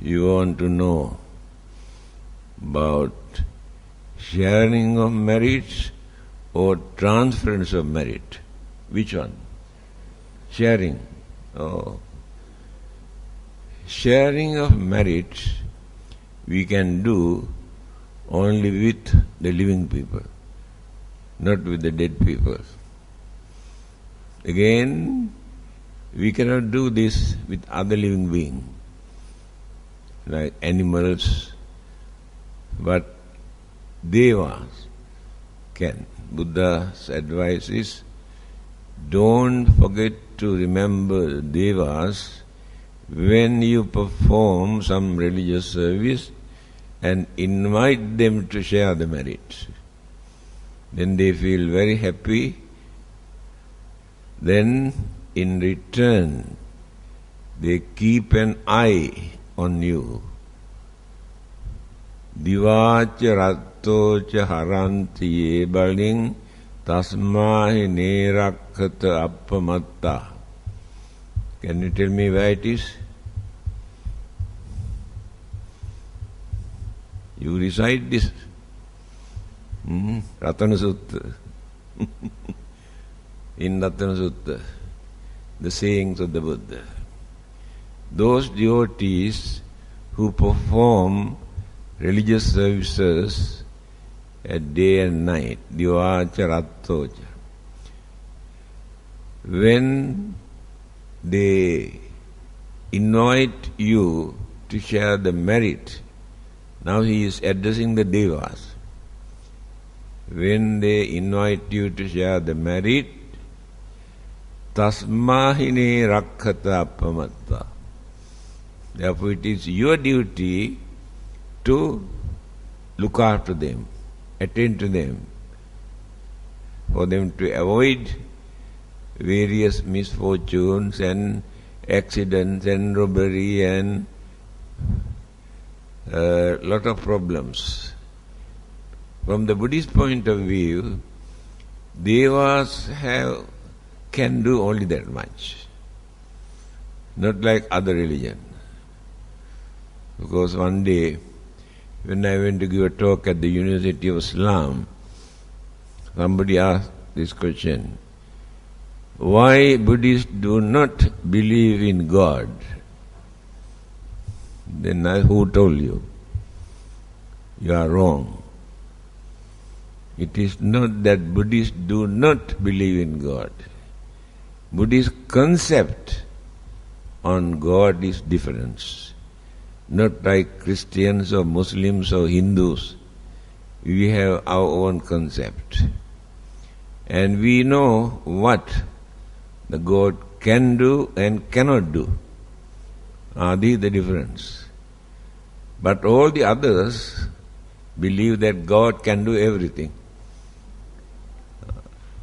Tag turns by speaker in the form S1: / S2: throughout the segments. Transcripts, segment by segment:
S1: You want to know about sharing of merit or transference of merit? Which one? Sharing. Oh. Sharing of merit we can do only with the living people, not with the dead people. Again, we cannot do this with other living beings, like animals, but devas can. Buddha's advice is, don't forget to remember devas when you perform some religious service and invite them to share the merit. Then they feel very happy. Then in return, they keep an eye on you. Divacha rattocha haranti ye baling tasmahi nerakkata appamatta. Can you tell me where it is? You recite this. Ratana Sutta. In Ratana Sutta, the sayings of the Buddha. Those devotees who perform religious services at day and night, divacha rattocha, when they invite you to share the merit, now he is addressing the devas. When they invite you to share the merit, tasmahine rakkata appamatta. Therefore it is your duty to look after them, attend to them, for them to avoid various misfortunes and accidents and robbery and a lot of problems. From the Buddhist point of view, devas can do only that much, not like other religion. Because one day, when I went to give a talk at the University of Islam, somebody asked this question: why Buddhists do not believe in God? Then who told you? You are wrong. It is not that Buddhists do not believe in God. Buddhist concept on God is different. Not like Christians or Muslims or Hindus. We have our own concept. And we know what the God can do and cannot do. This is the difference. But all the others believe that God can do everything.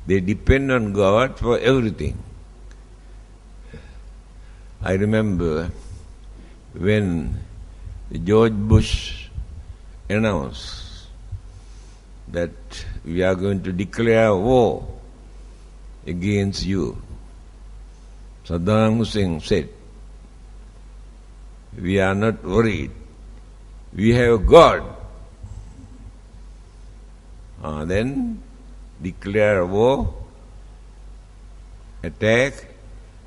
S1: They depend on God for everything. I remember when George Bush announced that we are going to declare war against you, Saddam Hussein said, we are not worried. We have God. Then declare war, attack.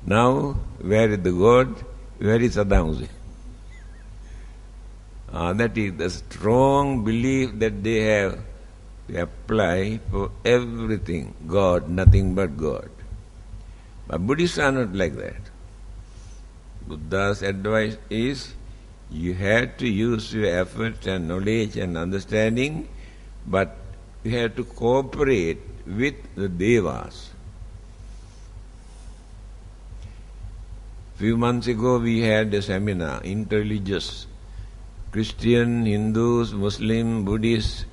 S1: Now, where is the God? Where is Saddam Hussein? That is the strong belief that they have to apply for everything. God, nothing but God. But Buddhists are not like that. Buddha's advice is, you have to use your effort and knowledge and understanding, but you have to cooperate with the devas. Few months ago we had a seminar, interreligious, Christian, Hindus, Muslim, Buddhists.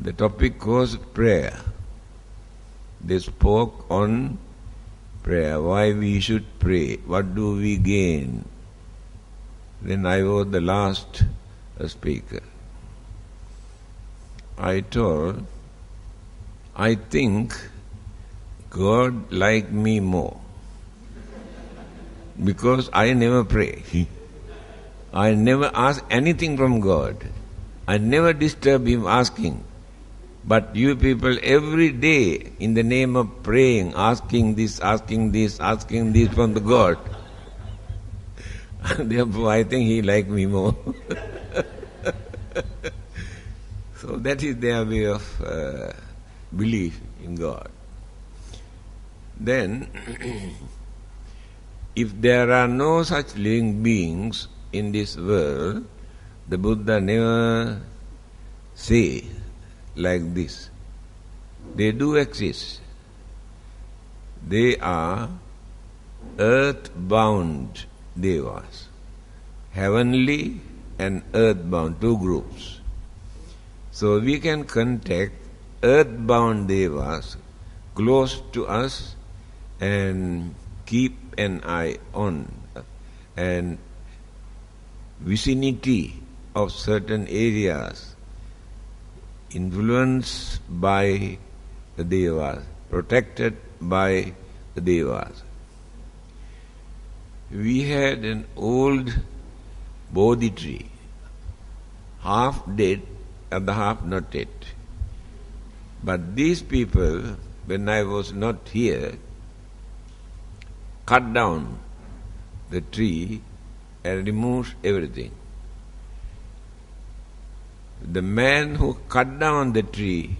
S1: The topic was prayer. They spoke on prayer, why we should pray, what do we gain. Then I was the last speaker. I told, I think God liked me more because I never pray. I never ask anything from God. I never disturb him asking. But you people every day in the name of praying, asking this from the God. Therefore I think he like me more. So that is their way of belief in God. Then, if there are no such living beings in this world, the Buddha never say like this. They do exist. They are earth-bound devas, heavenly and earth-bound, two groups. So we can contact earth-bound devas close to us and keep an eye on and vicinity of certain areas influenced by the devas, protected by the devas. We had an old Bodhi tree, half dead and the half not dead. But these people, when I was not here, cut down the tree and removed everything. The man who cut down the tree,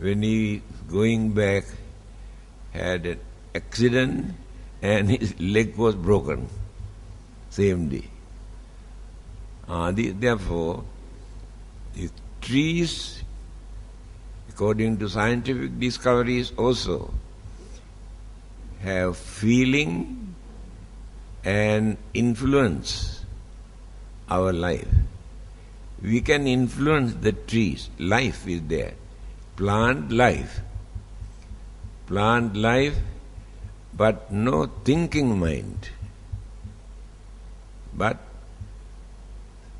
S1: when he going back, had an accident and his leg was broken, same day. Therefore, the trees, according to scientific discoveries also, have feeling and influence our life. We can influence the trees. Life is there. Plant life, but no thinking mind. But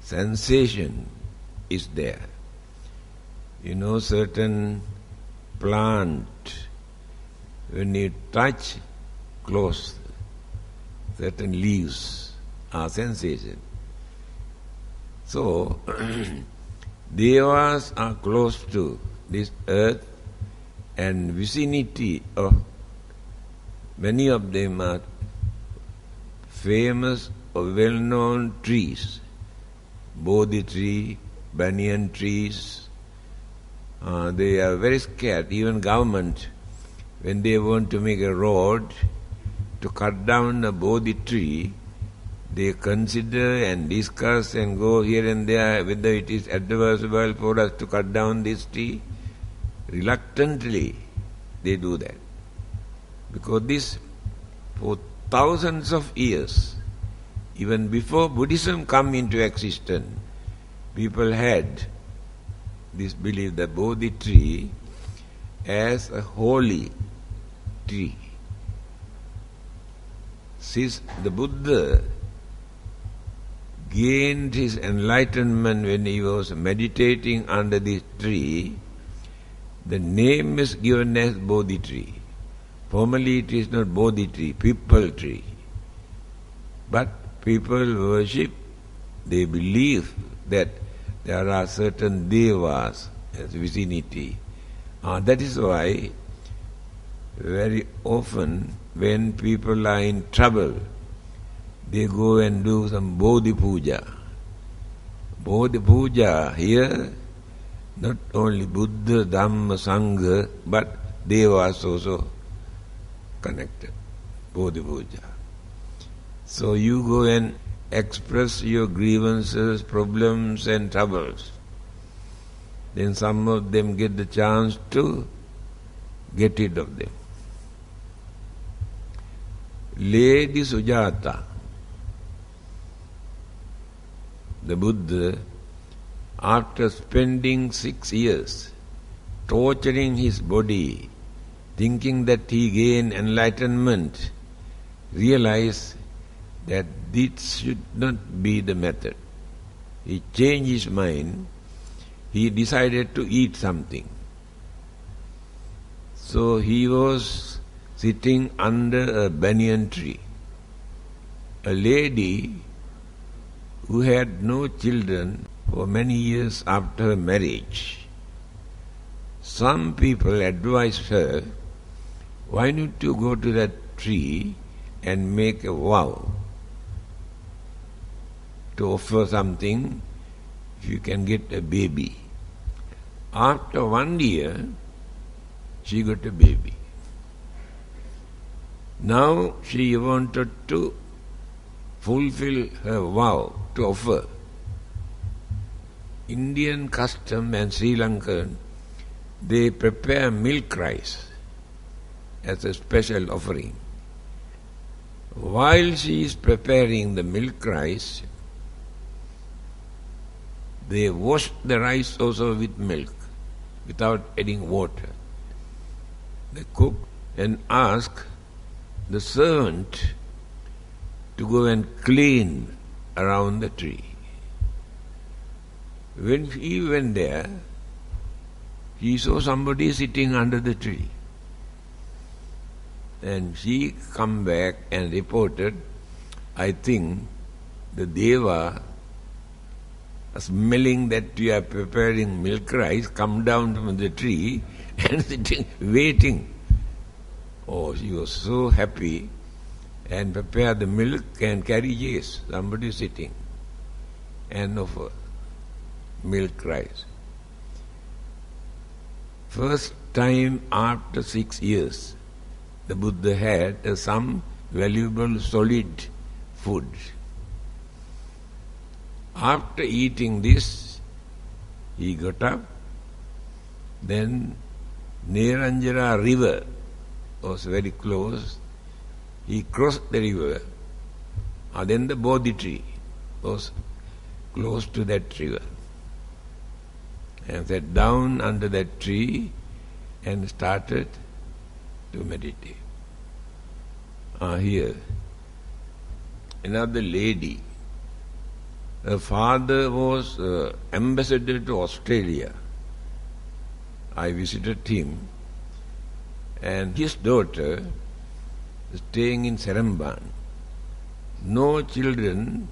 S1: sensation is there. You know, certain plant, when you touch, close, certain leaves are sensation. So, devas are close to this earth and vicinity of many of them are famous or well-known trees. Bodhi tree, banyan trees. They are very scared. Even government, when they want to make a road, to cut down a Bodhi tree, they consider and discuss and go here and there whether it is advisable for us to cut down this tree. Reluctantly they do that. Because this, for thousands of years, even before Buddhism come into existence, people had this belief that Bodhi tree as a holy tree. Since the Buddha gained his enlightenment when he was meditating under this tree, the name is given as Bodhi tree. Formerly it is not Bodhi tree, people tree. But people worship, they believe that there are certain devas as vicinity. That is why very often when people are in trouble, they go and do some Bodhi Puja. Bodhi Puja here, not only Buddha, Dhamma, Sangha, but devas also connected. Bodhi Puja. So you go and express your grievances, problems and troubles. Then some of them get the chance to get rid of them. Lady Sujata, the Buddha, after spending 6 years torturing his body, thinking that he gained enlightenment, realized that this should not be the method. He changed his mind. He decided to eat something. So he was sitting under a banyan tree. A lady who had no children for many years after her marriage. Some people advised her, why not you go to that tree and make a vow to offer something if you can get a baby. After 1 year, she got a baby. Now she wanted to fulfill her vow to offer. Indian custom and Sri Lankan, they prepare milk rice as a special offering. While she is preparing the milk rice, they wash the rice also with milk, without adding water. They cook and ask the servant to go and clean around the tree. When he went there, he saw somebody sitting under the tree. And she come back and reported, I think the Deva, smelling that you are preparing milk rice, come down from the tree and sitting, waiting. Oh, she was so happy and prepared the milk and carry, yes, somebody sitting and offer milk rice. First time after 6 years, the Buddha had some valuable solid food. After eating this, he got up. Then Neranjara river was very close. He crossed the river. And then the Bodhi tree was close to that river. And sat down under that tree and started to meditate. Here, another lady. Her father was ambassador to Australia. I visited him, and his daughter staying in Seremban. No children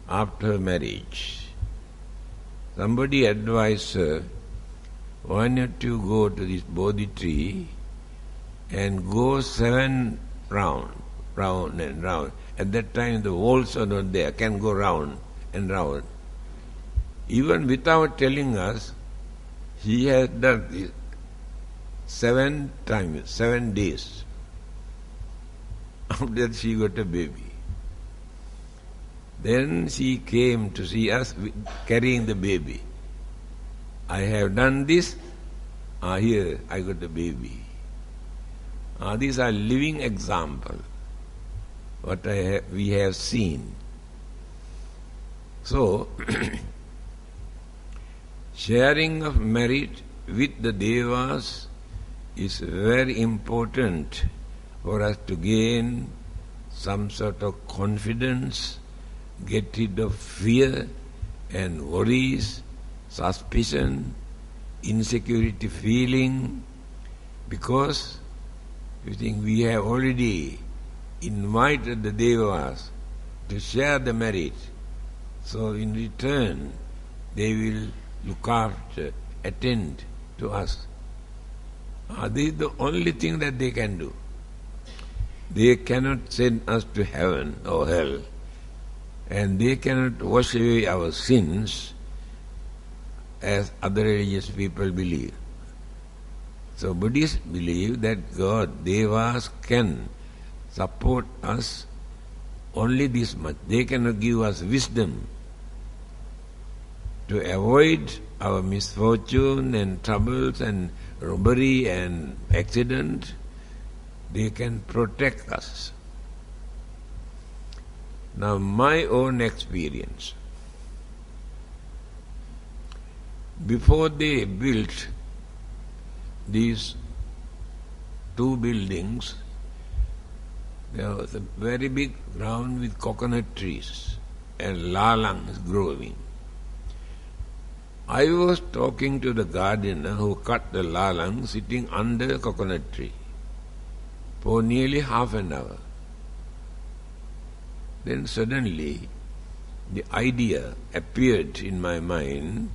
S1: after her marriage. Somebody advised her, why not you go to this Bodhi tree and go 7 round and round. At that time the walls are not there, can go round and round. Even without telling us, he has done this 7 times, 7 days. After that she got a baby. Then she came to see us carrying the baby. I have done this, here I got a baby. These are living examples, what we have seen. So, sharing of merit with the Devas is very important for us to gain some sort of confidence, get rid of fear and worries, suspicion, insecurity feeling, because you think we have already invited the Devas to share the merit, so in return they will look after, attend to us. This is the only thing that they can do. They cannot send us to heaven or hell, and they cannot wash away our sins as other religious people believe. So Buddhists believe that God, Devas, can support us only this much. They cannot give us wisdom to avoid our misfortune and troubles and robbery and accident. They can protect us. Now my own experience. Before they built these 2 buildings, there was a very big ground with coconut trees and lalangs growing. I was talking to the gardener who cut the lalang sitting under a coconut tree for nearly half an hour. Then suddenly the idea appeared in my mind,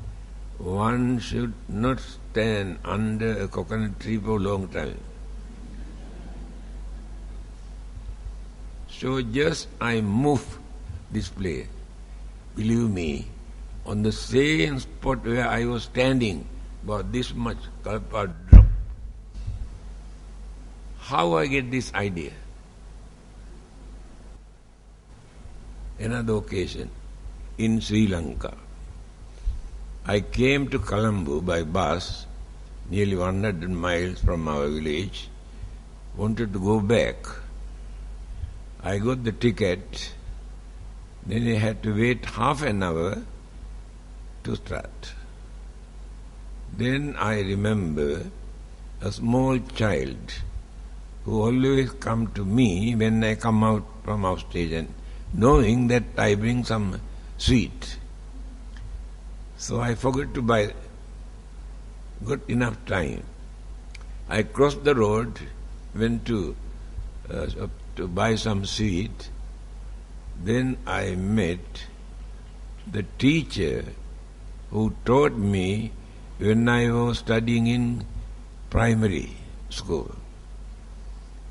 S1: one should not stand under a coconut tree for a long time. So just I move this place. Believe me, on the same spot where I was standing, about this much kalpa drop. How I get this idea? Another occasion, in Sri Lanka. I came to Colombo by bus, nearly 100 miles from our village, wanted to go back. I got the ticket, then I had to wait half an hour to start. Then I remember a small child who always come to me when I come out from our station, knowing that I bring some sweet. So I forgot to buy, got enough time. I crossed the road, went to buy some sweet. Then I met the teacher who taught me when I was studying in primary school.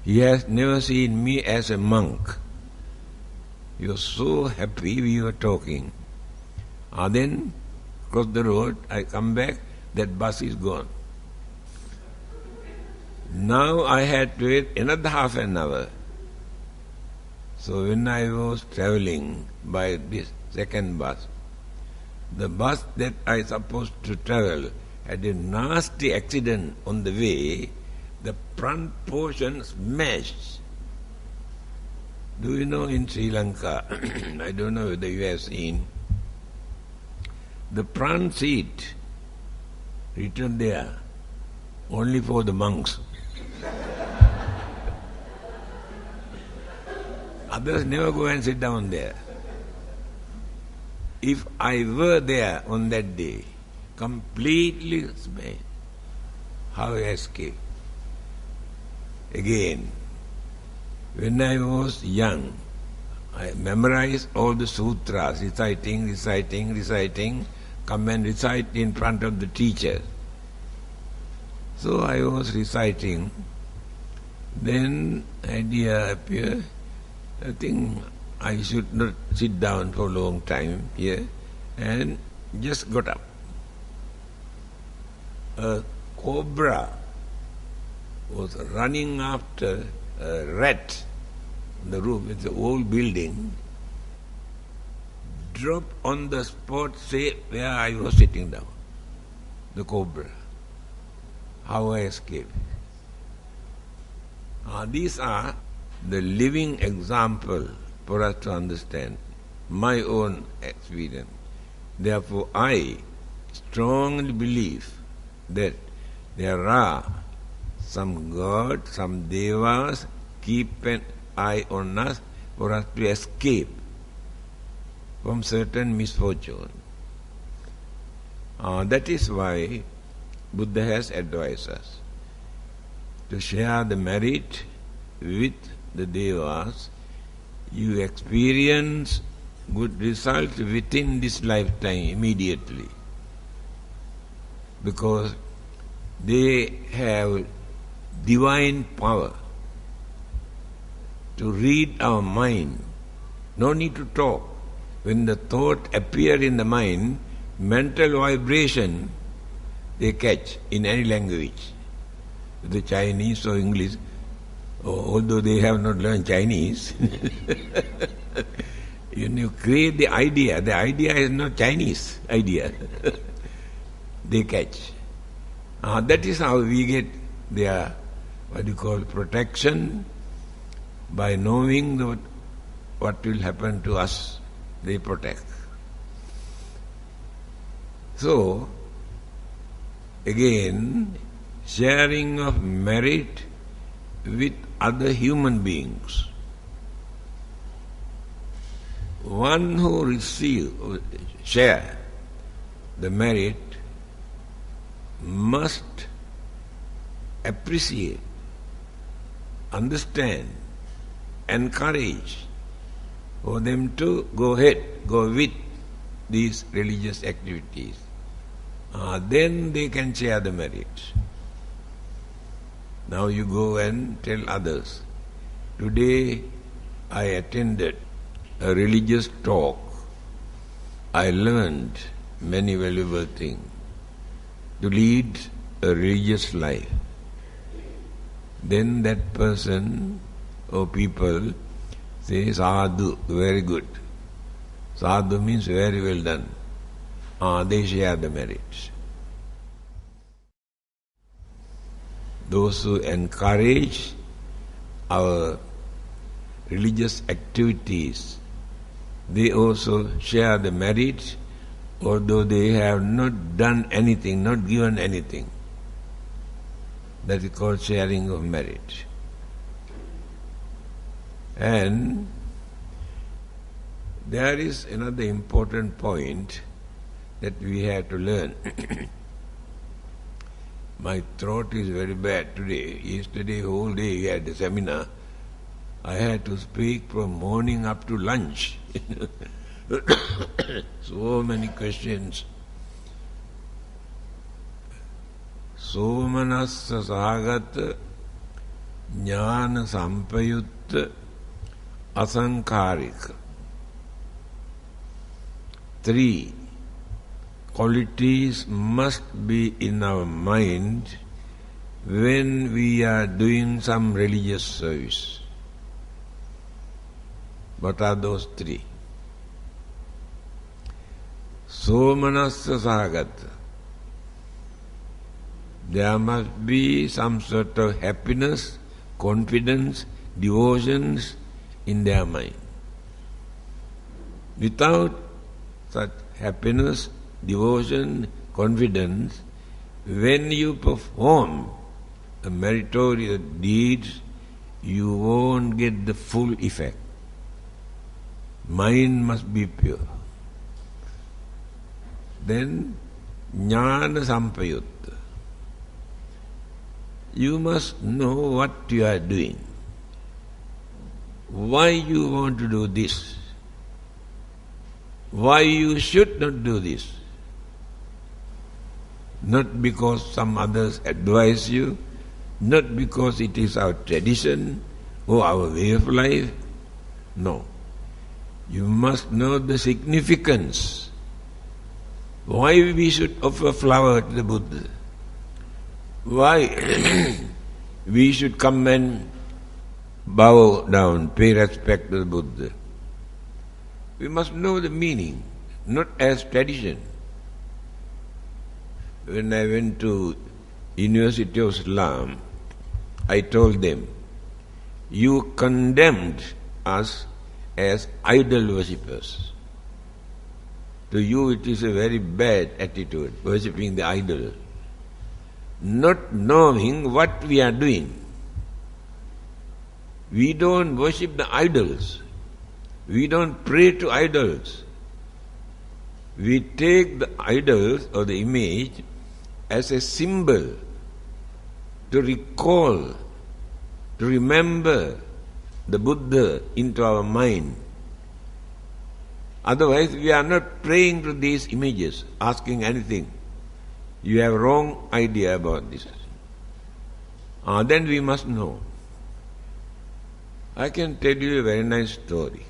S1: He has never seen me as a monk. He was so happy we were talking. Then, across the road, I come back, that bus is gone. Now I had to wait another half an hour. So when I was travelling by this second bus, the bus that I supposed to travel had a nasty accident on the way. The front portion smashed. Do you know in Sri Lanka, I don't know whether you have seen, the front seat written there only for the monks. Others never go and sit down there. If I were there on that day, completely smashed, how I escaped? Again, when I was young, I memorized all the sutras, reciting, come and recite in front of the teacher. So I was reciting, then idea appeared, I think I should not sit down for a long time here, and just got up. A cobra was running after a rat on the roof. It's an old building. Dropped on the spot, say where I was sitting down. The cobra. How I escaped. These are the living example for us to understand my own experience. Therefore, I strongly believe that there are some gods, some devas keep an eye on us for us to escape from certain misfortune. That is why Buddha has advised us to share the merit with the devas. You experience good result within this lifetime immediately, because they have divine power to read our mind. No need to talk. When the thought appears in the mind, mental vibration they catch in any language. The Chinese or English, although they have not learned Chinese, you create the idea is not Chinese idea. They catch. That is how we get their, protection, by knowing what will happen to us, they protect. So, again, sharing of merit with other human beings. One who share the merit must appreciate, understand, encourage for them to go with these religious activities. Then they can share the merit. Now you go and tell others. Today I attended a religious talk. I learned many valuable things to lead a religious life. Then that person or people say, sadhu, very good. Sadhu means very well done. They share the merits. Those who encourage our religious activities, they also share the merit, although they have not done anything, not given anything. That is called sharing of merit. And there is another important point that we have to learn. My throat is very bad today. Yesterday whole day we had a seminar. I had to speak from morning up to lunch. So many questions. Somanassa sagata jnana sampayutta asankarika. 3 qualities must be in our mind when we are doing some religious service. What are those 3? Somanassa sagata. There must be some sort of happiness, confidence, devotions in their mind. Without such happiness, devotion, confidence, when you perform a meritorious deed, you won't get the full effect. Mind must be pure. Then, jnana sampayutta. You must know what you are doing. Why you want to do this? Why you should not do this? Not because some others advise you, not because it is our tradition or our way of life. No. You must know the significance. Why we should offer flower to the Buddha? Why we should come and bow down, pay respect to the Buddha? We must know the meaning, not as tradition. When I went to University of Islam, I told them, you condemned us as idol worshippers. To you it is a very bad attitude, worshipping the idol. Not knowing what we are doing. We don't worship the idols. We don't pray to idols. We take the idols or the image as a symbol to recall, to remember the Buddha into our mind. Otherwise, we are not praying to these images, asking anything. You have wrong idea about this. Then we must know. I can tell you a very nice story.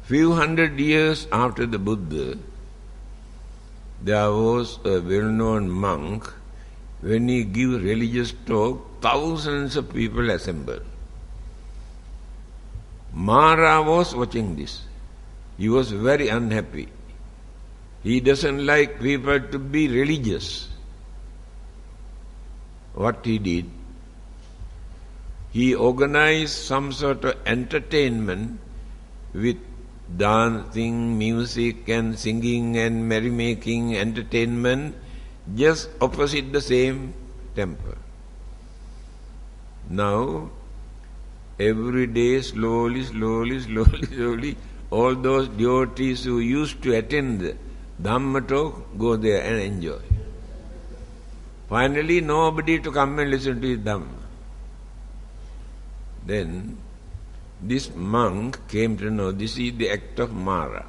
S1: Few hundred years after the Buddha, there was a well-known monk. When he gave religious talk, thousands of people assembled. Mara was watching this. He was very unhappy. He doesn't like people to be religious. What he did, he organized some sort of entertainment with dancing, music and singing and merrymaking entertainment just opposite the same temple. Now, every day, slowly, all those devotees who used to attend the Dhamma talk go there and enjoy. Finally, nobody to come and listen to his Dhamma. Then, this monk came to know this is the act of Mara.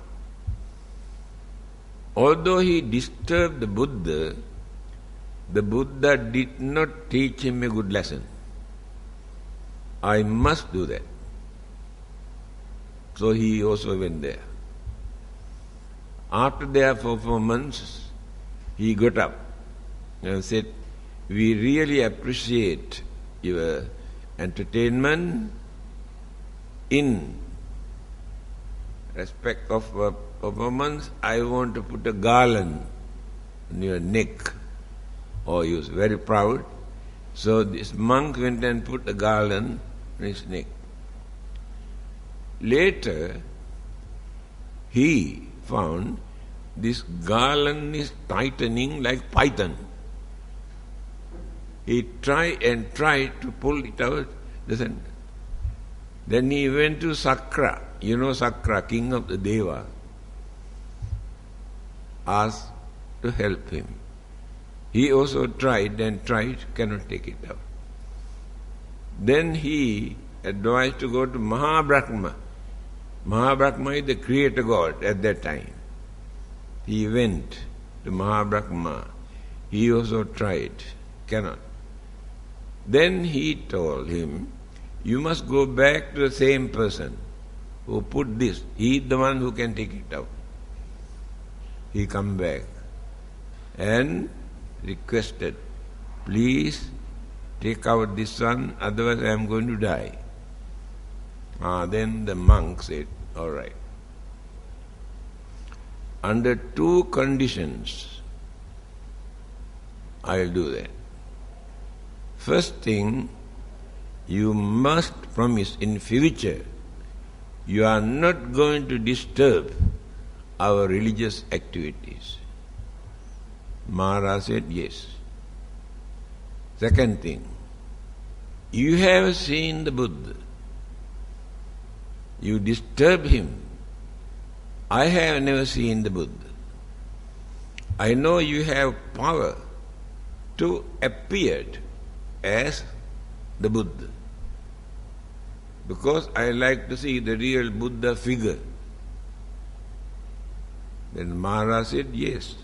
S1: Although he disturbed the Buddha did not teach him a good lesson. I must do that. So he also went there. After their performance, he got up and said, "We really appreciate your entertainment. In respect of performance, I want to put a garland on your neck." Oh, he was very proud. So this monk went and put a garland on his neck. Later, he found this garland is tightening like python. He tried to pull it out. Then he went to Sakra. You know Sakra, king of the Deva. Asked to help him. He also tried, cannot take it out. Then he advised to go to Mahabrahma. Mahabrahma is the creator god at that time. He went to Mahabrahma. He also tried, cannot. Then he told him, "You must go back to the same person who put this. He is the one who can take it out." He come back and requested, "Please take out this one, otherwise I am going to die." Then the monk said, "All right. Under two conditions, I will do that. First thing, you must promise in future you are not going to disturb our religious activities." Maharaj said, "Yes." Second thing, you have seen the Buddha. You disturb him. I have never seen the Buddha. I know you have power to appear as the Buddha, because I like to see the real Buddha figure. Then Maharaj said, "Yes,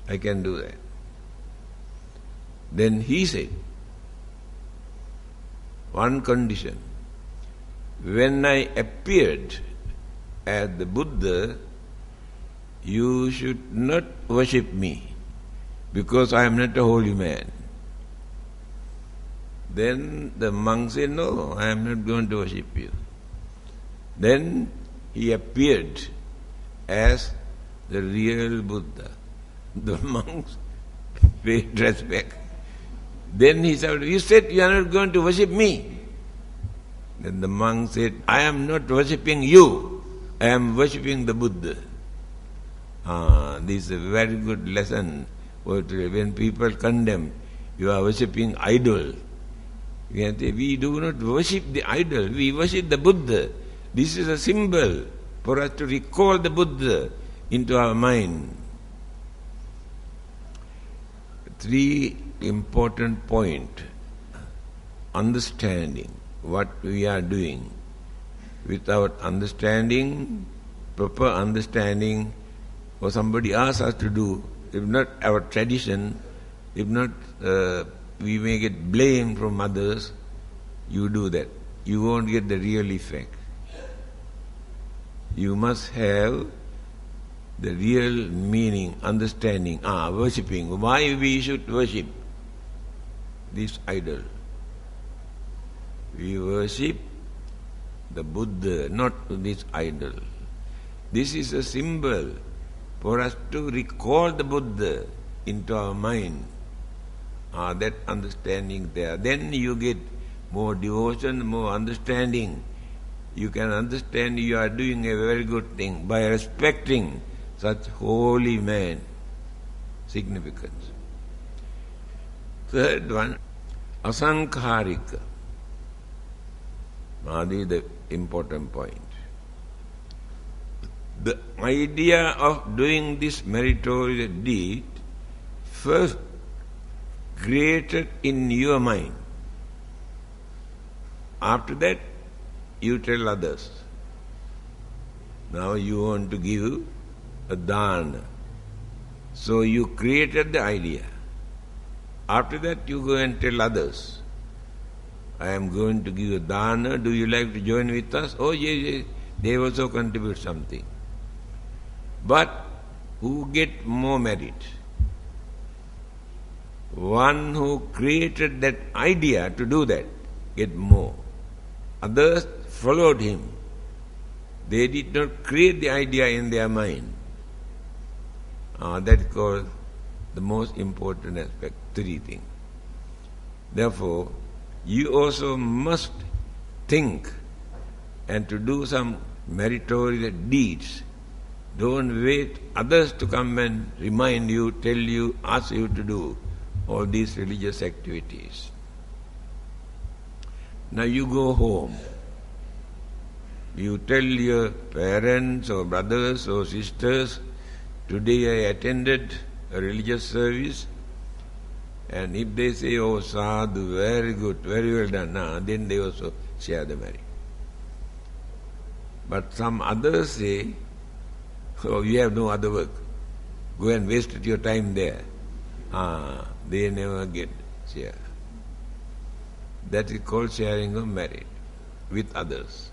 S1: I can do that." Then he said, "One condition, when I appeared as the Buddha, you should not worship me, because I am not a holy man." Then the monk said, "No, I am not going to worship you." Then he appeared as the real Buddha. The monks paid respect. Then he said, "You said you are not going to worship me." Then the monk said, "I am not worshipping you, I am worshipping the Buddha." This is a very good lesson. When people condemn, you are worshipping idol. You can say, we do not worship the idol, we worship the Buddha. This is a symbol for us to recall the Buddha into our mind. Three important points. Understanding what we are doing. Without understanding, proper understanding, or somebody asks us to do, if not our tradition, if not we may get blame from others, you do that. You won't get the real effect. You must have the real meaning, understanding, worshipping. Why we should worship this idol? We worship the Buddha, not this idol. This is a symbol for us to recall the Buddha into our mind. That understanding there. Then you get more devotion, more understanding. You can understand you are doing a very good thing by respecting such holy man. Significance. Third one, asankharika. This is the important point. The idea of doing this meritorious deed first created in your mind. After that, you tell others. Now you want to give a dana. So you created the idea. After that you go and tell others, I am going to give a dana, do you like to join with us? Oh yes, they also contribute something. But who get more merit? One who created that idea to do that, get more. Others followed him. They did not create the idea in their mind. That is called the most important aspect, three things. Therefore, you also must think and to do some meritorious deeds. Don't wait others to come and remind you, tell you, ask you to do all these religious activities. Now you go home. You tell your parents or brothers or sisters, today I attended a religious service, and if they say, oh sadhu, very good, very well done, then they also share the merit. But some others say, oh, you have no other work, go and waste your time there. They never get share. That is called sharing of merit with others.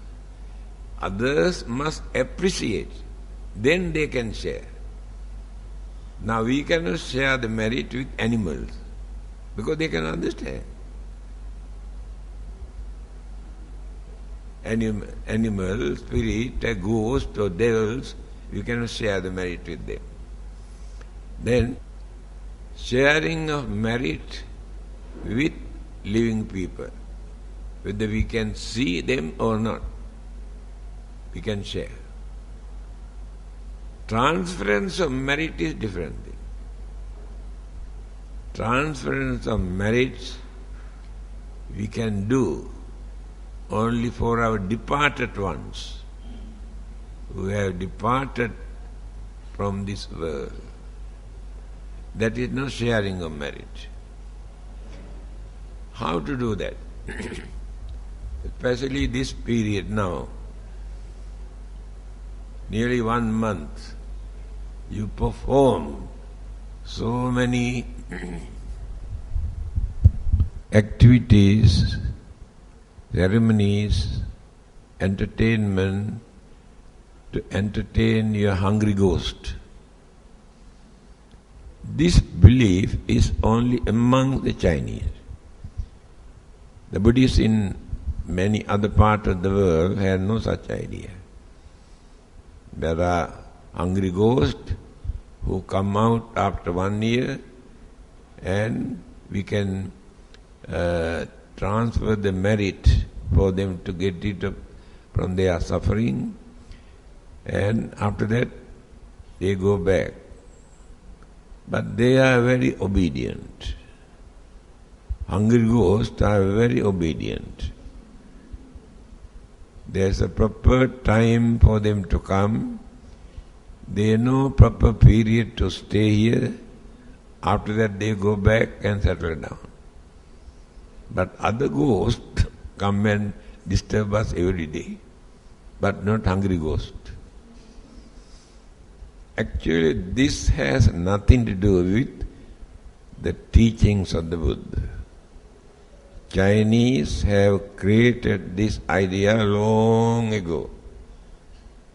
S1: Others must appreciate, then they can share. Now we cannot share the merit with animals because they can understand. Animal, spirit, a ghost or devils, we cannot share the merit with them. Then sharing of merit with living people, whether we can see them or not, we can share. Transference of merit is different thing. Transference of merits we can do only for our departed ones who have departed from this world. That is not sharing of merit. How to do that? Especially this period now, nearly 1 month, you perform so many activities, ceremonies, entertainment to entertain your hungry ghost. This belief is only among the Chinese. The Buddhists in many other parts of the world have no such idea. There are hungry ghosts who come out after 1 year, and we can transfer the merit for them to get rid from their suffering, and after that they go back. But they are very obedient. Hungry ghosts are very obedient. There's a proper time for them to come. They know proper period to stay here. After that they go back and settle down. But other ghosts come and disturb us every day, but not hungry ghosts. Actually, this has nothing to do with the teachings of the Buddha. Chinese have created this idea long ago.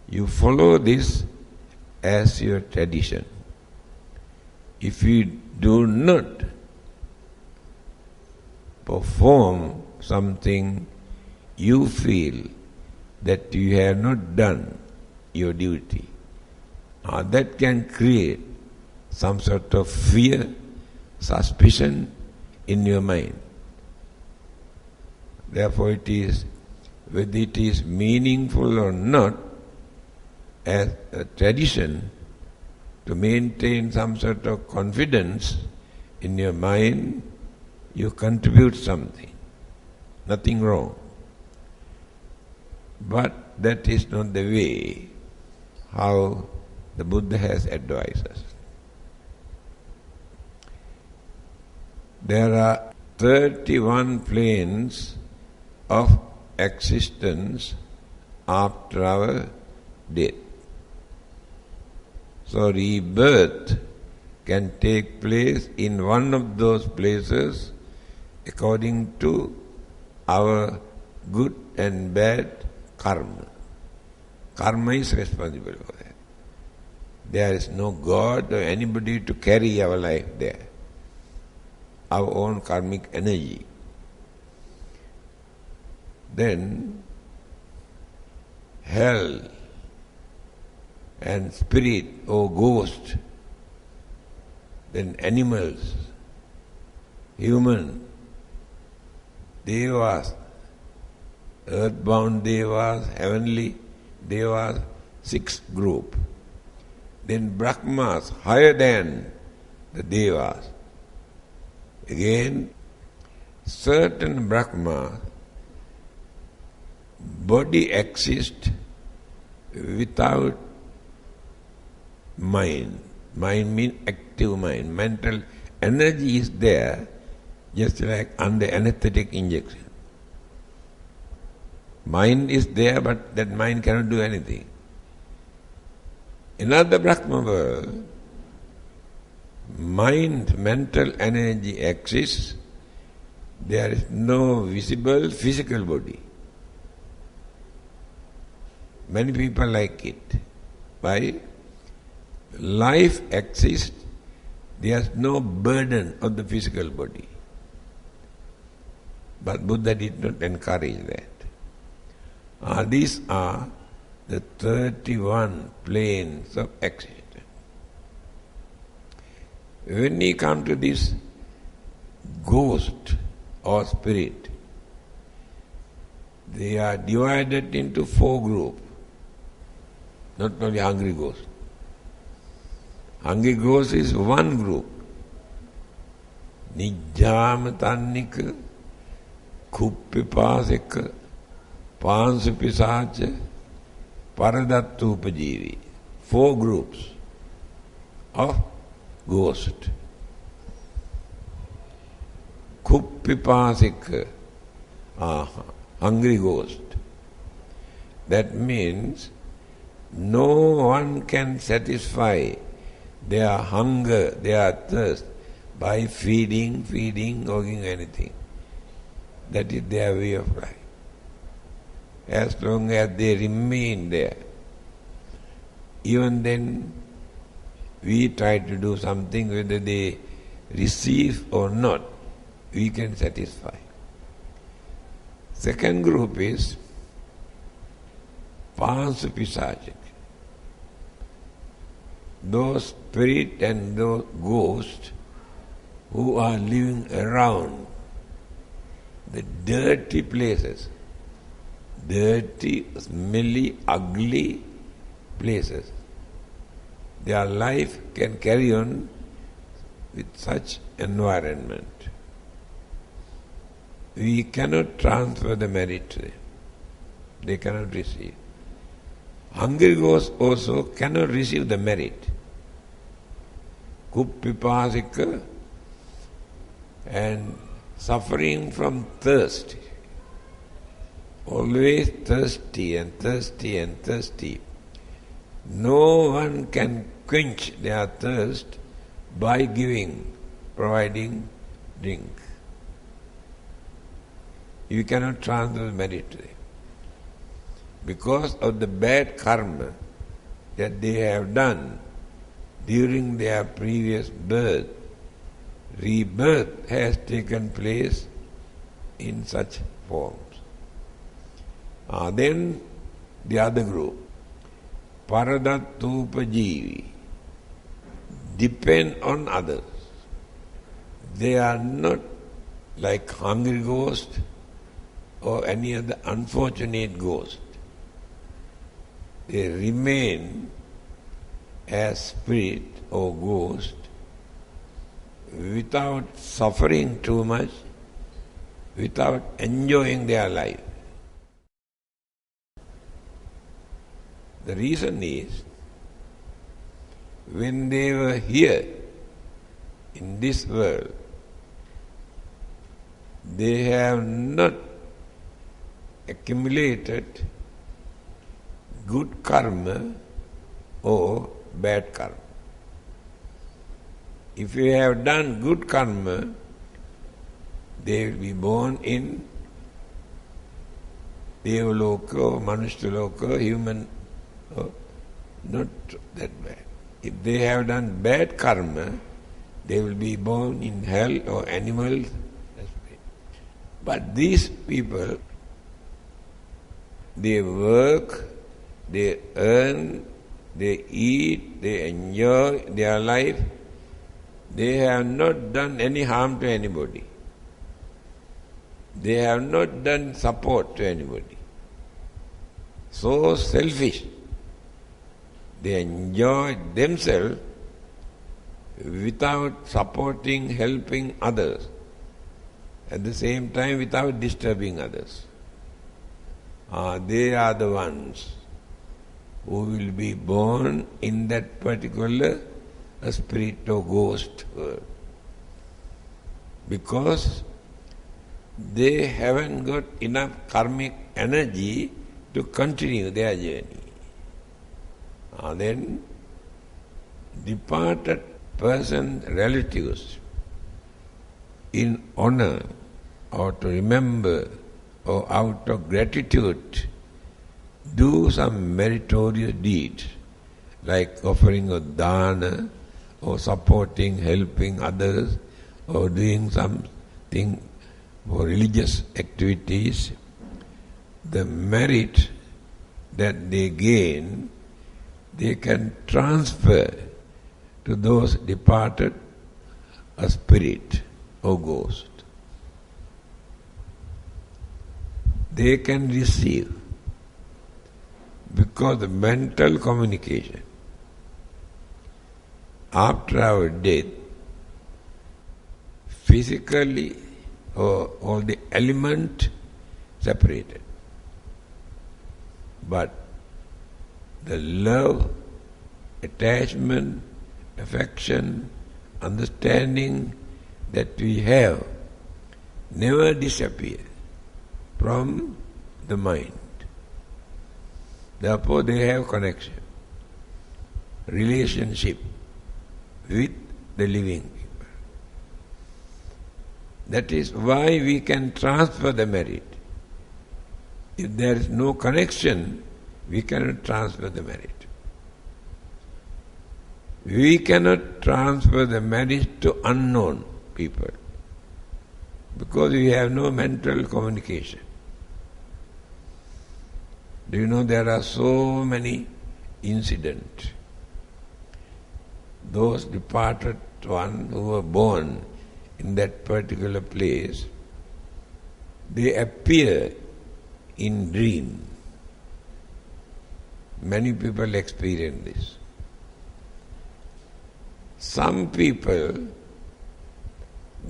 S1: You follow this as your tradition. If you do not perform something, you feel that you have not done your duty. That can create some sort of fear, suspicion in your mind. Therefore it is, whether it is meaningful or not, as a tradition, to maintain some sort of confidence in your mind, you contribute something. Nothing wrong. But that is not the way how the Buddha has advised us. There are 31 planes of existence after our death. So rebirth can take place in one of those places according to our good and bad karma. Karma is responsible for that. There is no God or anybody to carry our life there. Our own karmic energy. Then hell and spirit or ghost, then animals, human, devas, earthbound devas, heavenly devas, 6 group. Then Brahmas, higher than the devas. Again, certain Brahmas, body exists without mind. Mind means active mind. Mental energy is there, just like under anesthetic injection. Mind is there, but that mind cannot do anything. In other Brahma world, mind, mental energy exists. There is no visible physical body. Many people like it. Why? Life exists, there is no burden of the physical body. But Buddha did not encourage that. These are the 31 planes of existence. When we come to this ghost or spirit, they are divided into 4 groups. Not only hungry ghost. Hungry ghost is one group. Nijjama tannika, kuppipasika, pansupisacha, paradattupajivi. 4 groups of ghost. Kuppipasika, hungry ghost. That means no one can satisfy their hunger, their thirst by feeding, or giving anything. That is their way of life. As long as they remain there, even then we try to do something, whether they receive or not, we can satisfy. Second group is Pansupisajik. Those spirit and those ghosts who are living around the dirty places, dirty, smelly, ugly places. Their life can carry on with such environment. We cannot transfer the merit to them. They cannot receive. Hungry ghosts also cannot receive the merit. Kuppipasika and suffering from thirst. Always thirsty and thirsty and thirsty. No one can quench their thirst by providing drink. You cannot transfer the merit to them. Because of the bad karma that they have done during their previous birth, rebirth has taken place in such forms. Then the other group, Paradattupajivi, depend on others. They are not like hungry ghost or any other unfortunate ghost. They remain as spirit or ghost without suffering too much, without enjoying their life. The reason is, when they were here in this world, they have not accumulated good karma or bad karma. If you have done good karma, they will be born in Devaloka, Manushaloka, human, not that bad. If they have done bad karma, they will be born in hell or animals. But these people, they work, they earn, they eat, they enjoy their life. They have not done any harm to anybody. They have not done support to anybody. So selfish. They enjoy themselves without supporting, helping others. At the same time, without disturbing others. They are the ones who will be born in that particular spirit or ghost world. Because they haven't got enough karmic energy to continue their journey. Then departed person's relatives, in honor or to remember or out of gratitude, do some meritorious deeds like offering a dana or supporting, helping others or doing something for religious activities. The merit that they gain, they can transfer to those departed a spirit or ghost. They can receive because the mental communication after our death, physically all the element separated. But the love, attachment, affection, understanding that we have never disappear from the mind. Therefore they have connection, relationship with the living people. That is why we can transfer the merit. If there is no connection, we cannot transfer the merit. We cannot transfer the merit to unknown people because we have no mental communication. Do you know there are so many incidents? Those departed ones who were born in that particular place, they appear in dream. Many people experience this. Some people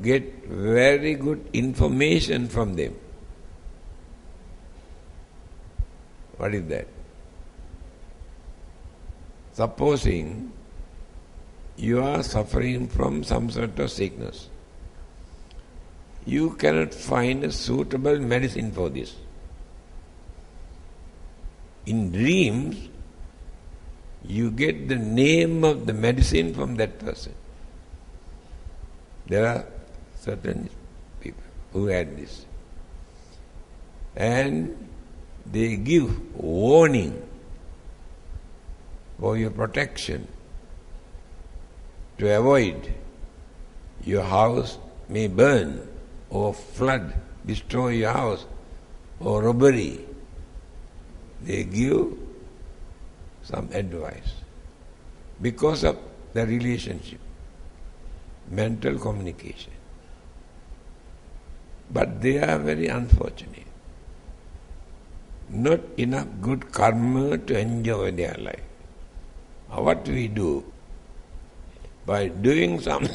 S1: get very good information from them. What is that? Supposing you are suffering from some sort of sickness, you cannot find a suitable medicine for this. In dreams, you get the name of the medicine from that person. There are certain people who had this. And they give warning for your protection to avoid your house may burn or flood, destroy your house or robbery. They give some advice because of the relationship, mental communication. But they are very unfortunate. Not enough good karma to enjoy their life. What we do? By doing some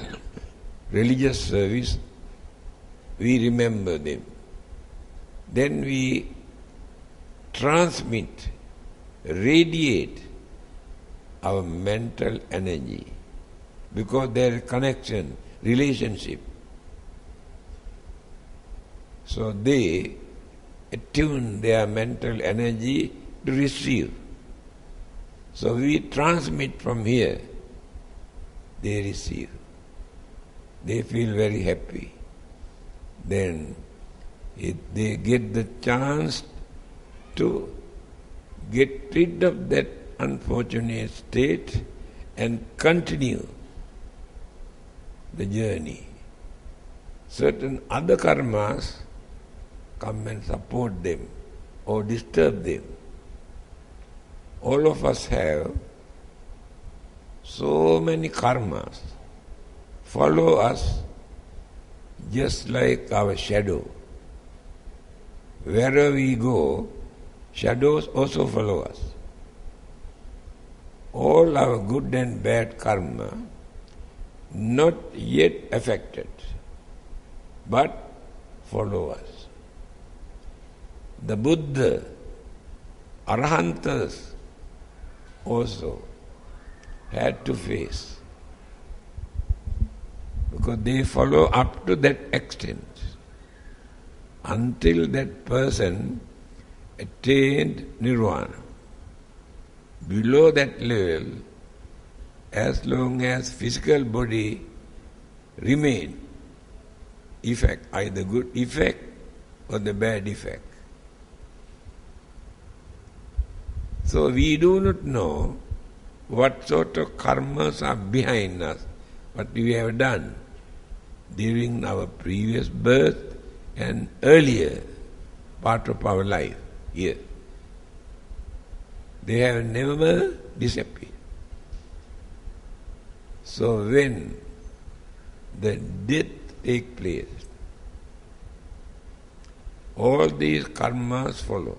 S1: religious service, we remember them. Then we transmit, radiate our mental energy because there is connection, relationship. So they attune their mental energy to receive So we transmit from here, they receive. They feel very happy. Then if they get the chance to get rid of that unfortunate state and continue the journey, certain other karmas come and support them or disturb them. All of us have so many karmas follow us just like our shadow. Wherever we go, shadows also follow us. All our good and bad karma not yet affected, but follow us. The Buddha, Arhantas also had to face, because they follow up to that extent until that person attained nirvana. Below that level, as long as physical body remain, effect, either good effect or the bad effect. So we do not know what sort of karmas are behind us, what we have done during our previous birth and earlier part of our life here. They have never disappeared. So when the death takes place, all these karmas follow.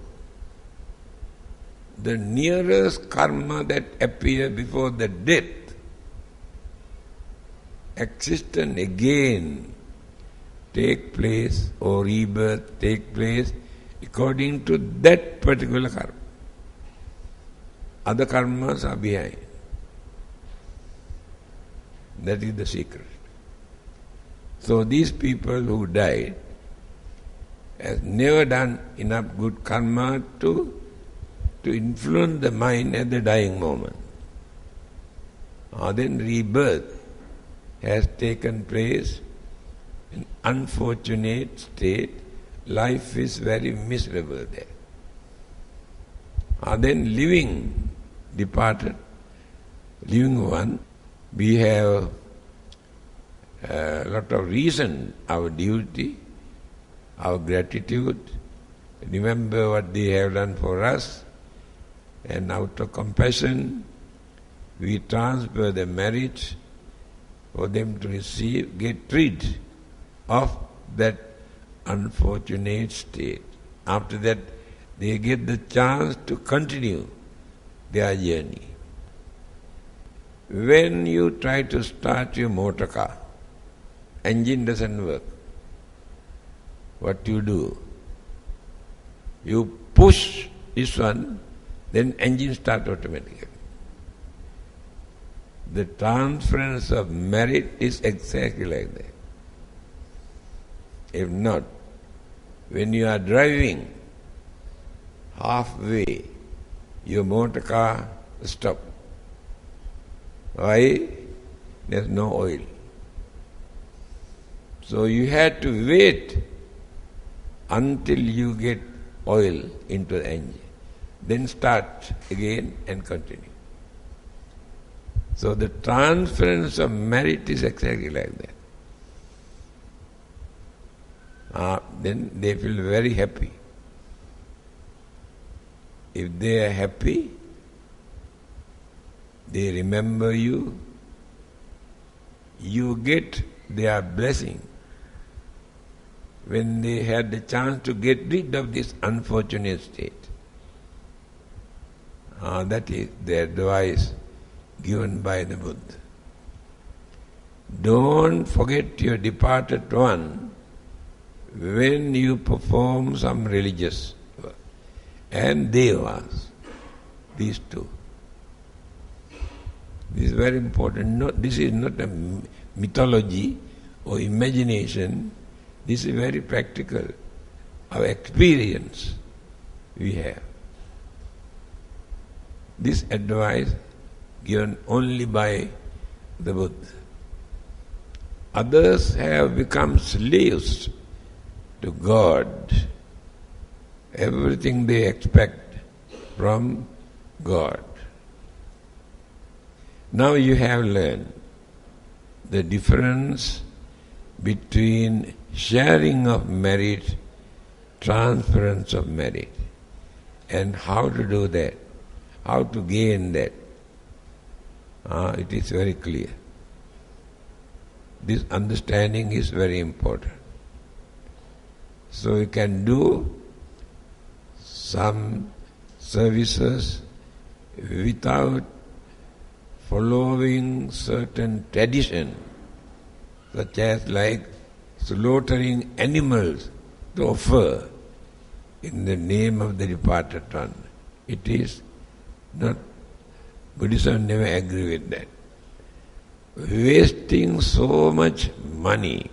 S1: The nearest karma that appears before the death, existence again take place or rebirth take place according to that particular karma. Other karmas are behind. That is the secret. So these people who died have never done enough good karma to influence the mind at the dying moment. Then rebirth has taken place in unfortunate state. Life is very miserable there. Then living departed, living one, we have a lot of reason, our duty, our gratitude, remember what they have done for us, and out of compassion, we transfer the merit for them to receive, get rid of that unfortunate state. After that, they get the chance to continue their journey. When you try to start your motor car, engine doesn't work. What do? You push this one, then engine starts automatically. The transference of merit is exactly like that. If not, when you are driving, halfway, your motor car stops. Why? There's no oil. So you had to wait until you get oil into the engine. Then start again and continue. So the transference of merit is exactly like that. Then they feel very happy. If they are happy, they remember you, you get their blessing. When they had the chance to get rid of this unfortunate state. That is the advice given by the Buddha. Don't forget your departed one when you perform some religious work. And devas, these two. This is very important. This is not a mythology or imagination. This is very practical. Our experience we have. This advice given only by the Buddha. Others have become slaves to God. Everything they expect from God. Now you have learned the difference between sharing of merit, transference of merit, and how to do that, how to gain that. It is very clear. This understanding is very important. So you can do some services without following certain tradition, such as like slaughtering animals to offer in the name of the departed one. It is not, Buddhism never agree with that. Wasting so much money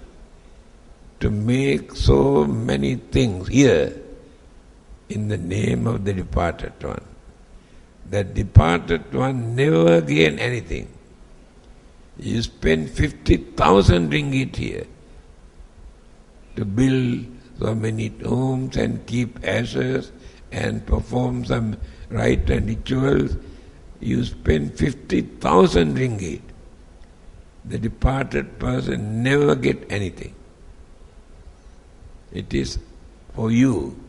S1: to make so many things here in the name of the departed one. That departed one never gain anything. You spend 50,000 ringgit here to build so many tombs and keep ashes and perform some rite and rituals. You spend 50,000 ringgit. The departed person never get anything. It is for you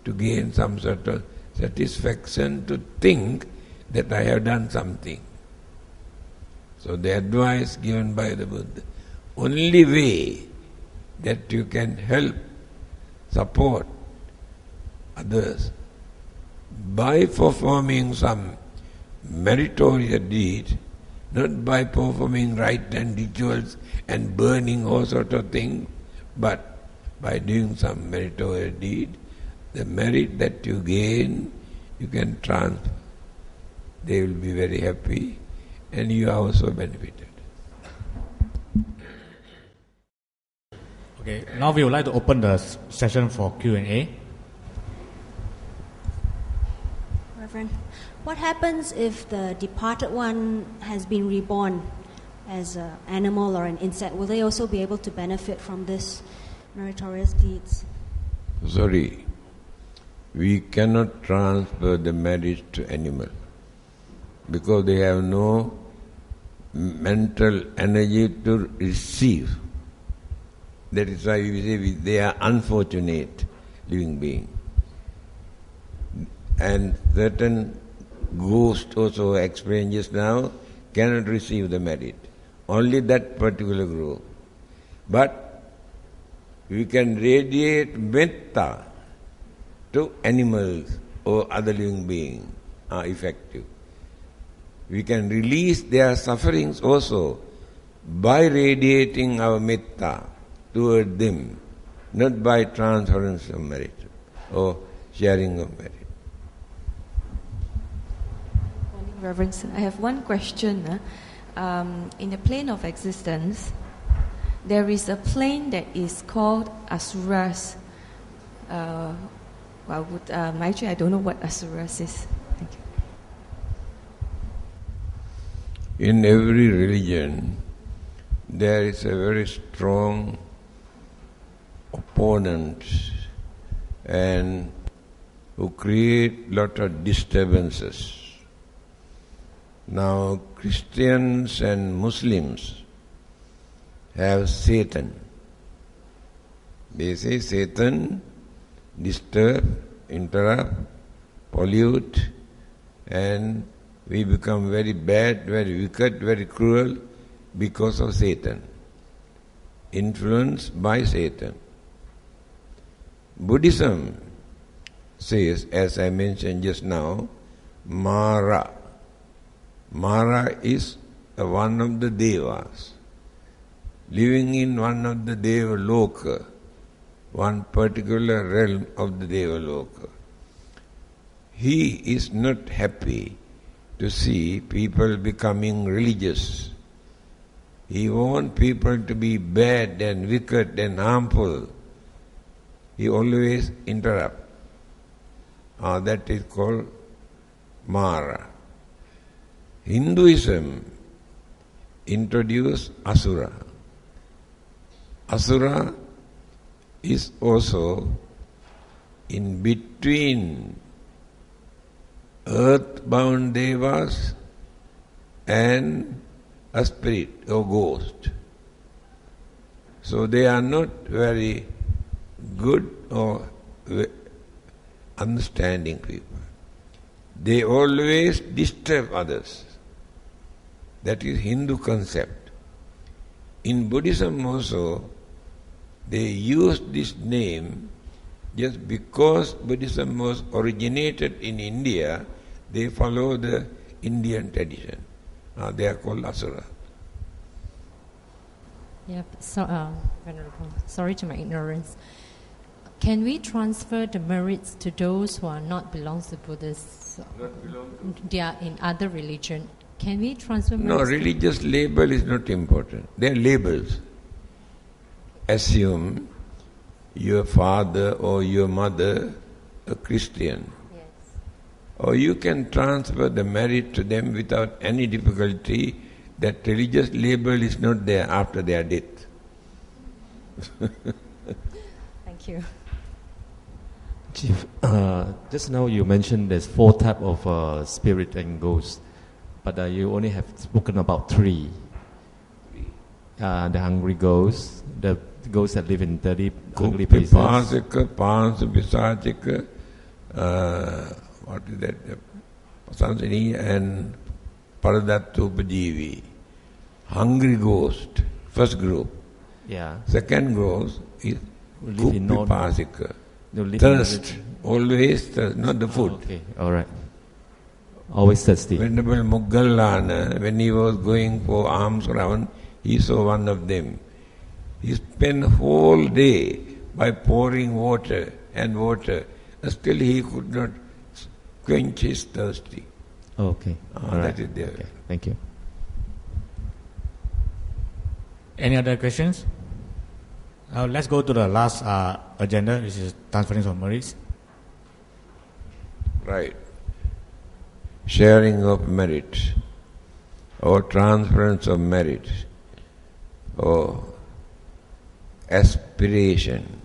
S1: to gain some sort of satisfaction to think that I have done something. So the advice given by the Buddha, only way that you can help, support others by performing some meritorious deed, not by performing rite and rituals and burning all sort of things, but by doing some meritorious deed, the merit that you gain, you can transfer. They will be very happy and you are also benefited.
S2: Okay, now we would like to open the session for Q&A.
S3: Reverend, what happens if the departed one has been reborn as an animal or an insect? Will they also be able to benefit from this meritorious deeds?
S1: Sorry, we cannot transfer the merit to animal because they have no mental energy to receive. That is why we say they are unfortunate living beings. And certain ghosts also explained just now cannot receive the merit. Only that particular group. But we can radiate metta to animals or other living beings are effective. We can release their sufferings also by radiating our metta toward them, not by transference of merit or sharing of merit.
S4: Morning, Reverend. I have one question. In the plane of existence, there is a plane that is called Asuras. Actually, I don't know what Asuras is. Thank you.
S1: In every religion, there is a very strong opponent and who create lot of disturbances. Now, Christians and Muslims have Satan. They say Satan disturb, interrupt, pollute, and we become very bad, very wicked, very cruel because of Satan. Influenced by Satan. Buddhism says, as I mentioned just now, Mara. Mara is one of the Devas, living in one of the Devaloka, one particular realm of the Devaloka. He is not happy to see people becoming religious. He wants people to be bad and wicked and harmful. He always interrupts. That is called Mara. Hinduism introduced Asura. Asura is also in between earthbound devas and a spirit or ghost. So they are not very good or understanding people. They always disturb others. That is Hindu concept. In Buddhism also, they use this name just because Buddhism was originated in India. They follow the Indian tradition. They are called Asura.
S5: Yeah, so, Venerable, sorry to my ignorance. Can we transfer the merits to those who are not belongs to Buddhists? They are in other religion. Can we transfer merits?
S1: No, religious label is not important. They are labels. Assume your father or your mother a Christian.
S5: Yes.
S1: Or you can transfer the merit to them without any difficulty. That religious label is not there after their death.
S5: Thank you.
S6: Chief, just now you mentioned there's 4 types of spirit and ghosts, but you only have spoken about 3. The hungry ghosts, the ghosts that live in 30 ugly places.
S1: Kupipasika, Pansappisachika, what is that? Pasansini and Paradattupajivi. Hungry ghost, first group.
S6: Yeah.
S1: Second group is Kupipasika. Thirst, always thirst, not the food.
S6: Okay, alright. Always thirsty.
S1: Venerable Moggallana, when he was going for alms round, he saw one of them. He spent whole day by pouring water and water. Still he could not quench his thirsty.
S6: Okay.
S1: That is there.
S6: Okay. Thank you.
S2: Any other questions? Now let's go to the last agenda, which is transference of merits.
S1: Right. Sharing of merit or transference of merit or aspiration,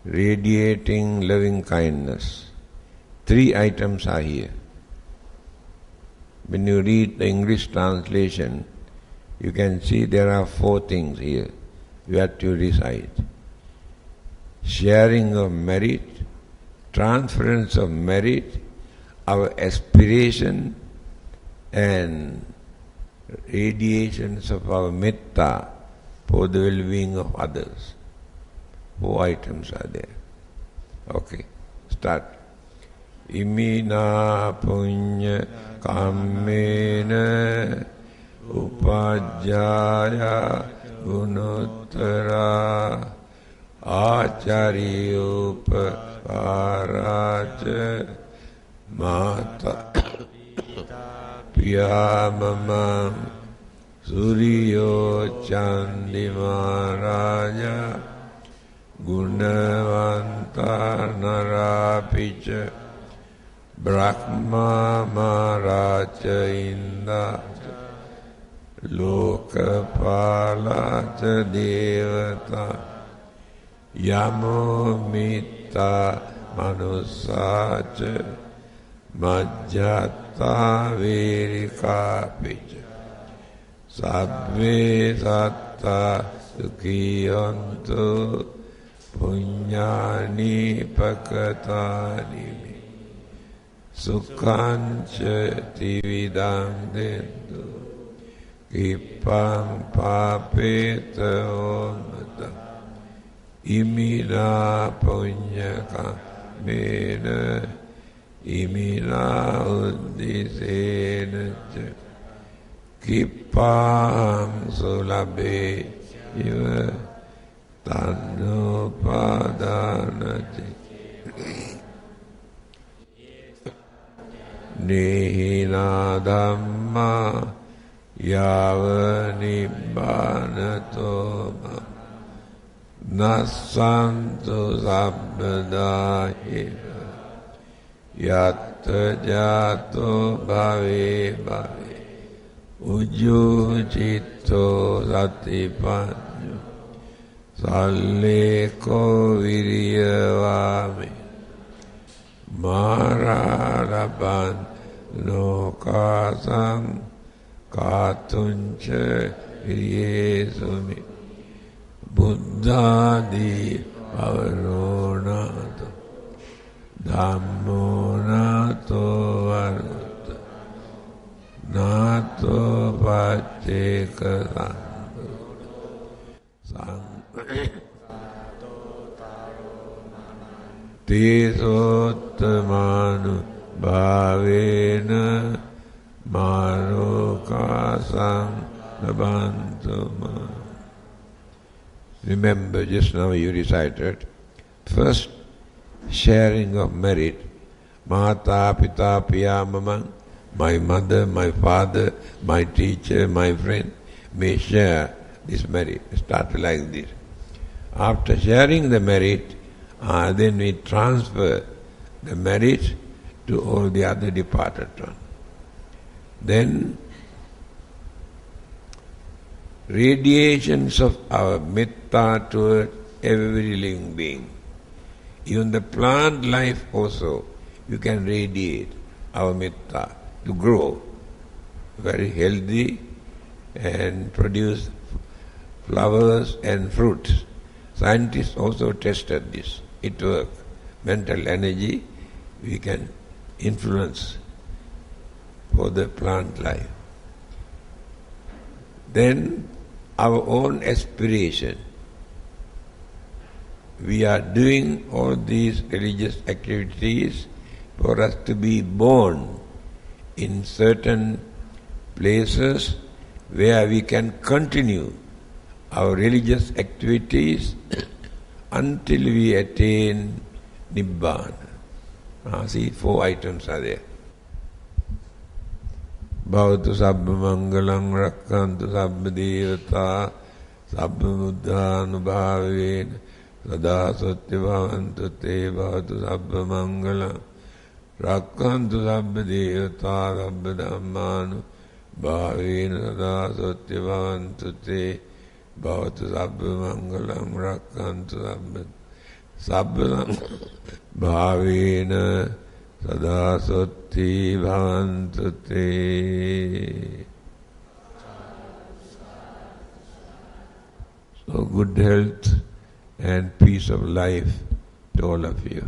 S1: radiating loving kindness. 3 items are here. When you read the English translation, you can see there are 4 things here you have to recite. Sharing of merit, transference of merit, our aspiration and radiations of our metta for the well-being of others. 4 items are there. Okay, start. Imina punya kammena upajjaya gunottara achariyoparaja mata piyamamam suriyo chandimaraja gunavanta narapicha brahma maracha inda lokapala ca devata yamo mita manusa ca majjata virikapica sabbe satta sukhiyantu punyani pakatani sukhanca tividam dentu kipam papeta omata imina punyaka mena imina uddisena ca kipam sulabe iva tannupadanati nihina dhamma yava nibbanato nassantu sabbadahiva Yatta jato bhave bhave Ujju citto satipanyo Salleko viriyavami Mararaban lokasam katuncha viriyesumi Buddhadi avaronato Dhammonato varuta Nato pacheka Tisottamanu bhavena marokasam labantuma. Remember, just now you recited, first sharing of merit. Mata, Pita, Piya, Mama, my mother, my father, my teacher, my friend, may share this merit. Start like this. After sharing the merit, then we transfer the merit to all the other departed ones. Then radiations of our metta toward every living being. Even the plant life also, you can radiate our metta to grow very healthy and produce flowers and fruits. Scientists also tested this. It works. Mental energy we can influence for the plant life. Then our own aspiration. We are doing all these religious activities for us to be born in certain places where we can continue our religious activities until we attain Nibbana. See, 4 items are there. Bhavatu sabba mangalam rakkantu sabba devata sabba buddhanubhavena sada satya bhavantu te bhavatu sabba mangalam rakkantu sabba devata sabba dhammanu bhavena sada satya bhavantu te bhavatu sabba mangalam rakkantu sabba bhavena sada sati bhavantu te. So good health and peace of life to all of you.